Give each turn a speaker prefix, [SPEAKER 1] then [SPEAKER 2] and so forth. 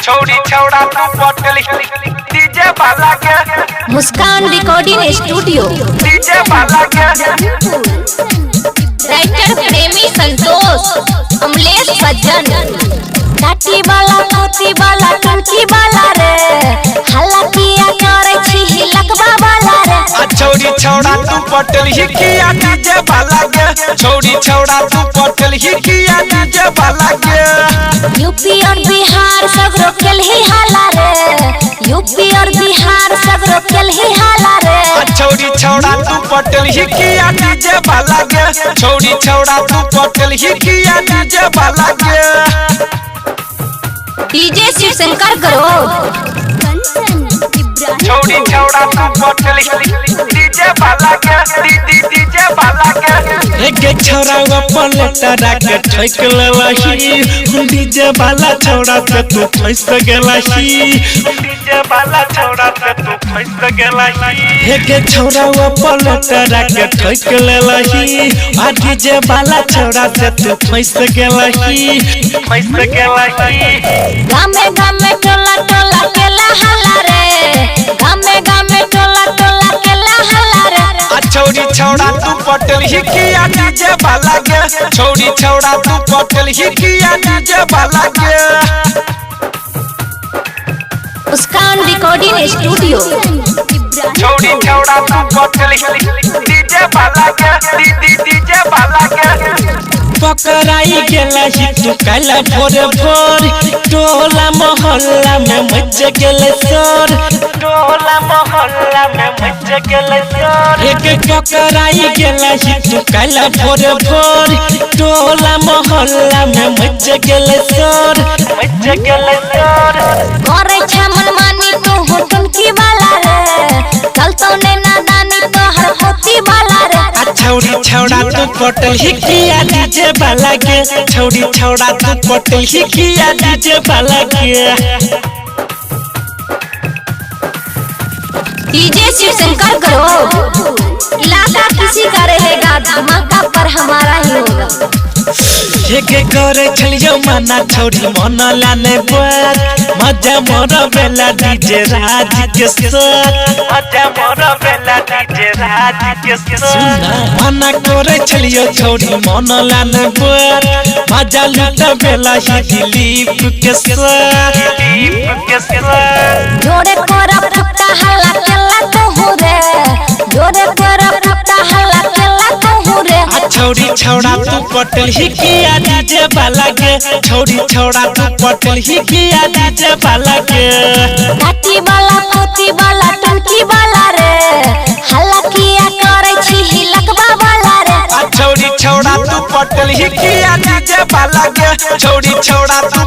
[SPEAKER 1] छोड़ी छौड़ा तू पटल डीजे वाला के
[SPEAKER 2] मुस्कान रिकॉर्डिंग स्टूडियो
[SPEAKER 1] डीजे वाला के
[SPEAKER 2] राइटर प्रेमी संतोष अमलेश सज्जन काटी वाला खोती वाला टंकी वाला रे हल्ला किया करे छी हिलकवा वाला रे
[SPEAKER 1] छोड़ी छौड़ा तू पटल किया डीजे वाला के छोड़ी छौड़ा तू पटल किया डीजे वाला के
[SPEAKER 2] यूपी और बिहार सगरो खेल ही हाला रे यूपी और बिहार सगरो खेल ही हाला रे
[SPEAKER 1] छोड़ी छौड़ा तू पटल किया डीजे वाला के छोड़ी छौड़ा तू पटल किया डीजे वाला के
[SPEAKER 2] डीजे शिवशंकर करो
[SPEAKER 1] छोड़ी छौड़ा तू पटल डीजे वाला के डीजे वाला के
[SPEAKER 3] एक छौड़ा पलटरा के ठोक लेलही डीजे वाला छौड़ा से तू फंस गेलही
[SPEAKER 1] डीजे वाला छौड़ा से तू फंस गेलही
[SPEAKER 3] एक छौड़ा पलटरा के ठोक लेलही आ डीजे वाला छौड़ा से तू फंस गेलही
[SPEAKER 2] गामे गामे टोला टोला केला हल्ला रे गामे टोला टोला केला हल्ला रे
[SPEAKER 1] छोड़ी छौड़ा तू पटल किया डीजे वाला के छोड़ी छौड़ा तू पटल किया डीजे वाला के
[SPEAKER 2] मुस्कान रिकॉर्डिंग स्टूडियो
[SPEAKER 1] छोड़ी छौड़ा तू पटल डीजे वाला के डीजे वाला के
[SPEAKER 3] पकड़ाई गेलही तू काला भोर भोर टोला मोहल्ला में मच गेल शोर
[SPEAKER 1] टोला मोहल्ला में मच गेल शोर
[SPEAKER 3] एक पकड़ाई गेलही तू काला भोर भोर टोला मोहल्ला में मच गेल शोर
[SPEAKER 2] करे छमन मानी तू हुटन की वाला रे चलतो ने नादानी तो हर होती वाला रे
[SPEAKER 3] छौड़ी छौड़ा तू पटल किया डीजे वाला के छौड़ी छौड़ा तू पटल किया डीजे वाला के
[SPEAKER 2] डीजे शिवशंकर करो इलाका किसी का रहेगा धमाका पर हमारा ही होगा
[SPEAKER 3] एक करे छलियो मना छौड़ी मन लाने बात मजा मोर बेला डीजे राज के साथ
[SPEAKER 1] मजा मोर बेला डीजे राज के साथ
[SPEAKER 3] मना करे छलियो छौड़ी मन लाने बात मजा लूट बेला ही दिलीप के साथ
[SPEAKER 2] जोरे कोरा फुट्टा हल्ला केला तो हो रे जोरे कोरा फुट्टा हल्ला केला तो हो रे
[SPEAKER 3] छौड़ी छौड़ा तू पटल किया डीजे वाला के छौड़ी छौड़ा तू पटल किया डीजे वाला के
[SPEAKER 2] काटी वाला खोती वाला टंकी वाला रे हल्ला किया करे छी हिलकवा वाला रे
[SPEAKER 1] छोड़ी छौड़ा तू पटल किया डीजे वाला के छोड़ी छौड़ा तू